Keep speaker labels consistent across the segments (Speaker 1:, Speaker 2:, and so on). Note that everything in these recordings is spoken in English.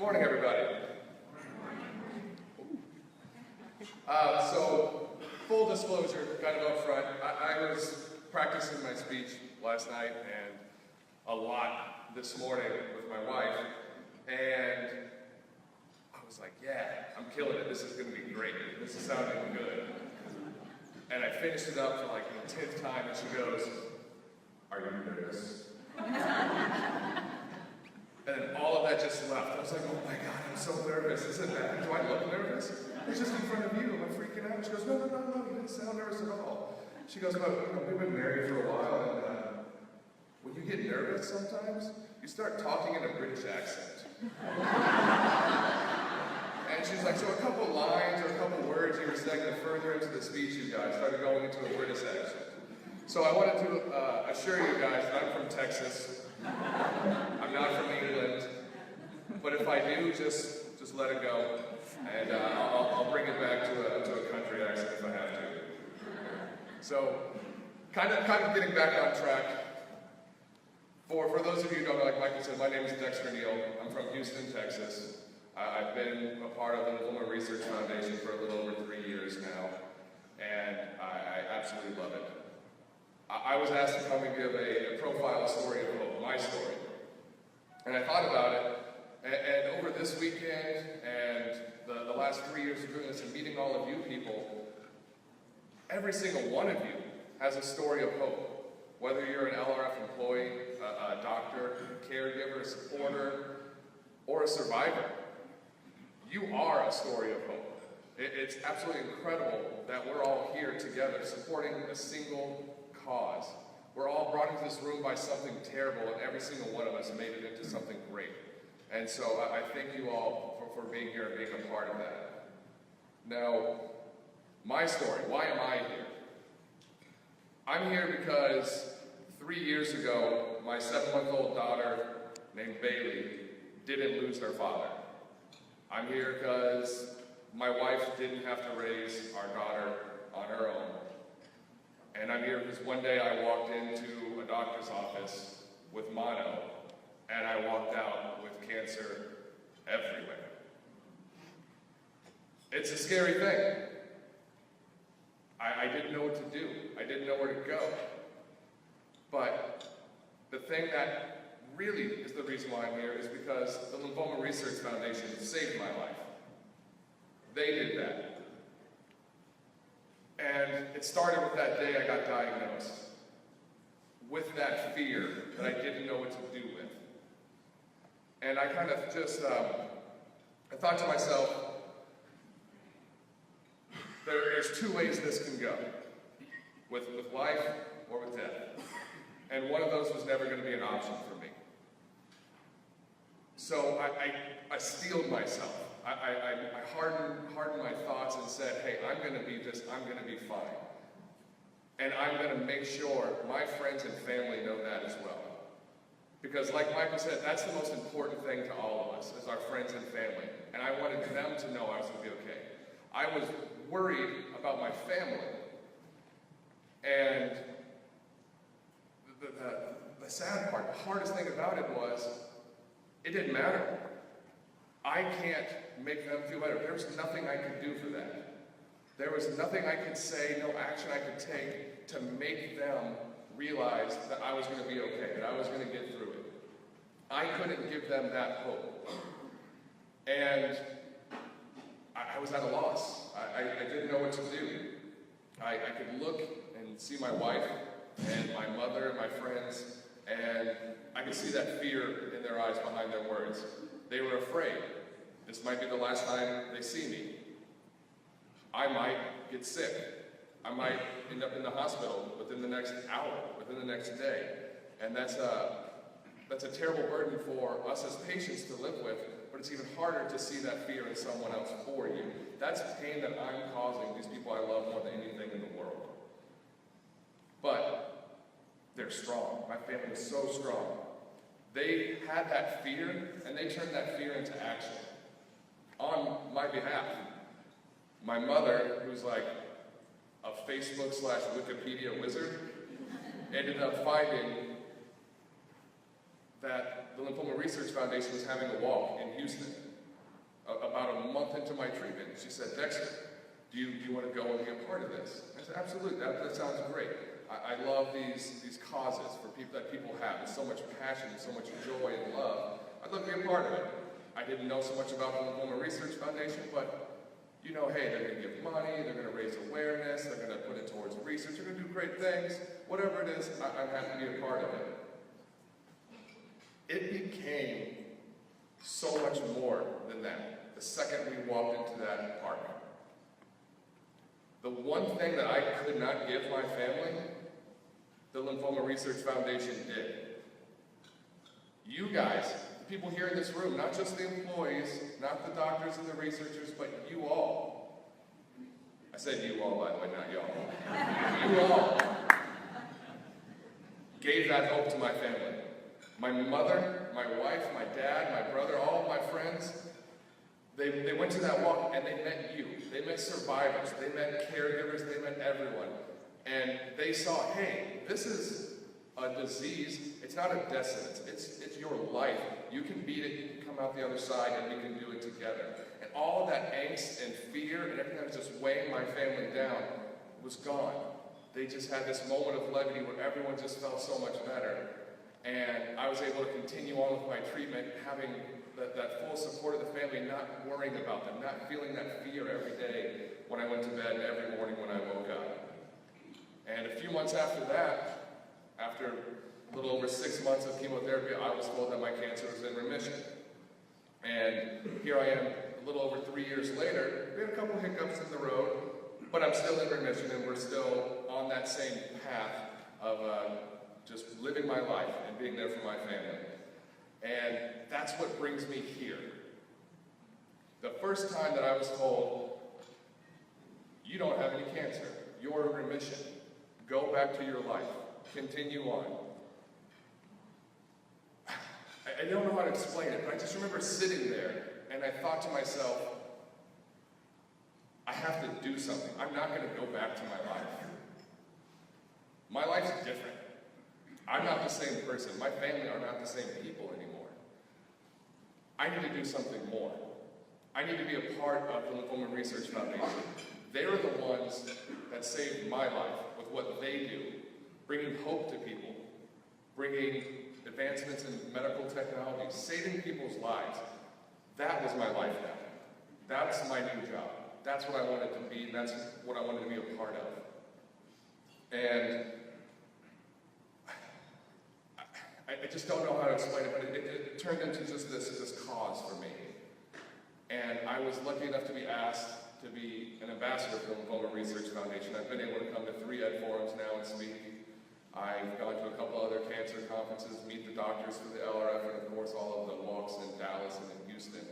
Speaker 1: morning, everybody. So, full disclosure, kind of up front, I was practicing my speech last night and a lot this morning with my wife, and I was like, yeah, I'm killing it. This is going to be great. This is sounding good. And I finished it up for like the 10th time, and she goes, "Are you nervous?" And then all of that just left. I was like, oh my God, I'm so nervous. Is it bad? Do I look nervous? It's just in front of you. I'm freaking out. She goes, no, you didn't sound nervous at all. She goes, well, we've been married for a while, and when you get nervous sometimes, you start talking in a British accent. And she's like, so a couple lines or a couple words you were saying further into the speech, you guys started going into a British accent. So I wanted to assure you guys that I'm from Texas. I'm not from England, but if I do, just let it go, and I'll bring it back to a country accent if I have to. So, kind of getting back on track. For those of you who don't know, like Michael said, my name is Dexter Neal. I'm from Houston, Texas. I've been a part of the Lymphoma Research Foundation for a little over 3 years now, and I absolutely love it. I was asked to come and give a profile story of hope, my story. And I thought about it, and over this weekend and the last 3 years of doing this and meeting all of you people, every single one of you has a story of hope. Whether you're an LRF employee, a doctor, a caregiver, a supporter, or a survivor, you are a story of hope. It's absolutely incredible that we're all here together supporting a single cause. We're all brought into this room by something terrible, and every single one of us made it into something great. And so I thank you all for being here and being a part of that. Now, my story, why am I here? I'm here because 3 years ago, my 7-month-old daughter named Bailey didn't lose her father. I'm here because my wife didn't have to raise our daughter on her own. And I'm here because one day I walked into a doctor's office with mono, and I walked out with cancer everywhere. It's a scary thing. I didn't know what to do. I didn't know where to go. But the thing that really is the reason why I'm here is because the Lymphoma Research Foundation saved my life. They did that. And it started with that day I got diagnosed, with that fear that I didn't know what to do with. And I kind of just, I thought to myself, there's two ways this can go, with life or with death. And one of those was never going to be an option for me. So I steeled myself. I hardened my thoughts and said, hey, I'm going to be fine. And I'm going to make sure my friends and family know that as well. Because like Michael said, that's the most important thing to all of us, is our friends and family. And I wanted them to know I was going to be okay. I was worried about my family. And the sad part, the hardest thing about it was, it didn't matter. I can't make them feel better. There was nothing I could do for that. There was nothing I could say, no action I could take to make them realize that I was going to be okay, that I was going to get through it. I couldn't give them that hope. And I was at a loss. I didn't know what to do. I could look and see my wife and my mother and my friends, and I could see that fear in their eyes behind their words. They were afraid. This might be the last time they see me. I might get sick. I might end up in the hospital within the next hour, within the next day. And that's a terrible burden for us as patients to live with, but it's even harder to see that fear in someone else for you. That's pain that I'm causing these people I love more than anything in the world. But they're strong. My family is so strong. They had that fear, and they turned that fear into action on my behalf. My mother, who's like a Facebook/Wikipedia wizard, ended up finding that the Lymphoma Research Foundation was having a walk in Houston. about a month into my treatment. She said, Dexter, do you want to go and be a part of this? I said, absolutely, that sounds great. I love these causes that people have. There's so much passion, so much joy and love. I'd love to be a part of it. I didn't know so much about the Lymphoma Research Foundation, but hey, they're going to give money, they're going to raise awareness, they're going to put it towards research, they're going to do great things. Whatever it is, I'm happy to be a part of it. It became so much more than that the second we walked into that apartment. The one thing that I could not give my family, the Lymphoma Research Foundation did. You guys, the people here in this room, not just the employees, not the doctors and the researchers, but you all. I said you all, by the way, not y'all. You all gave that hope to my family. My mother, my wife, my dad, my brother, all of my friends, they went to that walk and they met you. They met survivors, they met caregivers, they met everyone. And they saw, hey, this is a disease. It's not a death sentence. It's your life. You can beat it, you can come out the other side, and we can do it together. And all of that angst and fear and everything that was just weighing my family down was gone. They just had this moment of levity where everyone just felt so much better. And I was able to continue on with my treatment, having that full support of the family, not worrying about them, not feeling that fear every day when I went to bed and every morning when I woke up. And a few months after that, after a little over 6 months of chemotherapy, I was told that my cancer was in remission. And here I am, a little over 3 years later. We had a couple hiccups in the road, but I'm still in remission, and we're still on that same path of just living my life and being there for my family. And that's what brings me here. The first time that I was told, you don't have any cancer, you're in remission, go back to your life, continue on. I don't know how to explain it, but I just remember sitting there and I thought to myself, I have to do something. I'm not going to go back to my life. My life's different. I'm not the same person. My family are not the same people anymore. I need to do something more. I need to be a part of the Lymphoma Research Foundation. They're the ones that saved my life with what they do, bringing hope to people, bringing advancements in medical technology, saving people's lives. That was my life now. That's my new job. That's what I wanted to be, and that's what I wanted to be a part of. And I just don't know how to explain it, but it turned into just this cause for me. And I was lucky enough to be asked to be an ambassador for the Lymphoma Research Foundation. I've been able to come to 3 Ed forums now and speak. I've gone to a couple other cancer conferences, meet the doctors for the LRF, and of course all of the walks in Dallas and in Houston,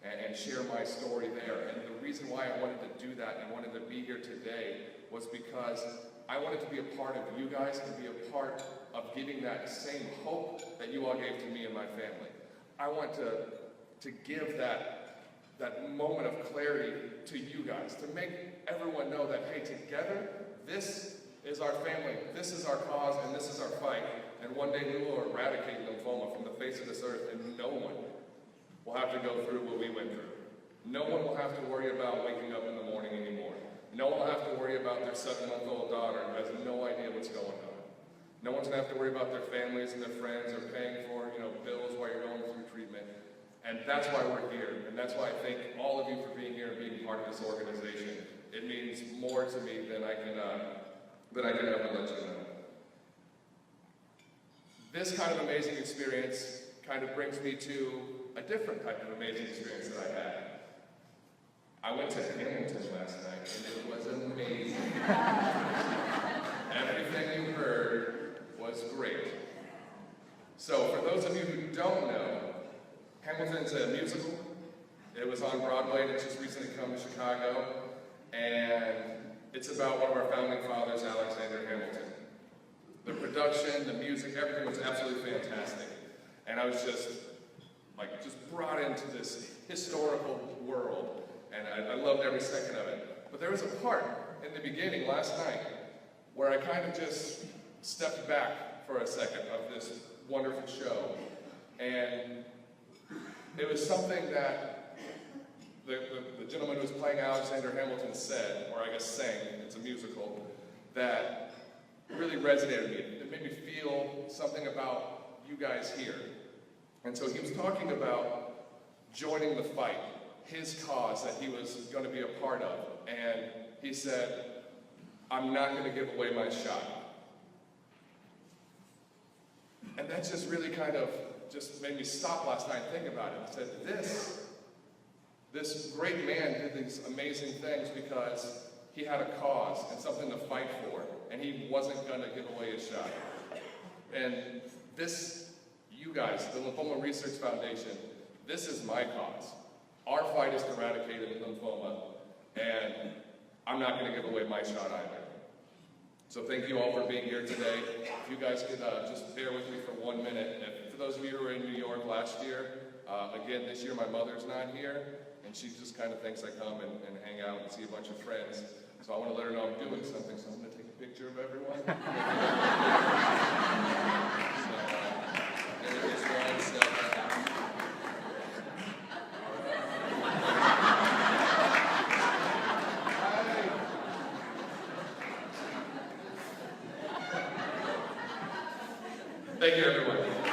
Speaker 1: and share my story there. And the reason why I wanted to do that and wanted to be here today was because I wanted to be a part of you guys and be a part of giving that same hope that you all gave to me and my family. I want to give that moment of clarity to you guys, to make everyone know that, hey, together, this is our family, this is our cause, and this is our fight, and one day we will eradicate lymphoma from the face of this earth, and no one will have to go through what we went through. No one will have to worry about waking up in the morning anymore. No one will have to worry about their 7-month-old daughter who has no idea what's going on. No one's going to have to worry about their families and their friends or paying for, bills while you're going through treatment. And that's why we're here. And that's why I thank all of you for being here and being part of this organization. It means more to me than I can ever let you know. This kind of amazing experience kind of brings me to a different type of amazing experience that I had. I went to Hamilton last night, and it was amazing. Everything you heard was great. So for those of you who don't know, Hamilton's a musical. It was on Broadway, and it's just recently come to Chicago. And it's about one of our founding fathers, Alexander Hamilton. The production, the music, everything was absolutely fantastic. And I was just brought into this historical world. And I loved every second of it. But there was a part in the beginning last night where I kind of just stepped back for a second of this wonderful show. And it was something that the gentleman who was playing Alexander Hamilton said, or I guess sang, it's a musical, that really resonated with me. It made me feel something about you guys here. And so he was talking about joining the fight, his cause that he was going to be a part of. And he said, I'm not going to give away my shot. And that just really kind of just made me stop last night and think about it. I said, this great man did these amazing things because he had a cause and something to fight for, and he wasn't going to give away his shot. And this, you guys, the Lymphoma Research Foundation, this is my cause. Our fight is to eradicate lymphoma, and I'm not going to give away my shot either. So thank you all for being here today. If you guys could just bear with me for 1 minute. And for those of you who were in New York last year, again, this year my mother's not here, and she just kind of thinks I come and hang out and see a bunch of friends. So I want to let her know I'm doing something, so I'm going to take a picture of everyone. Thank you, everyone.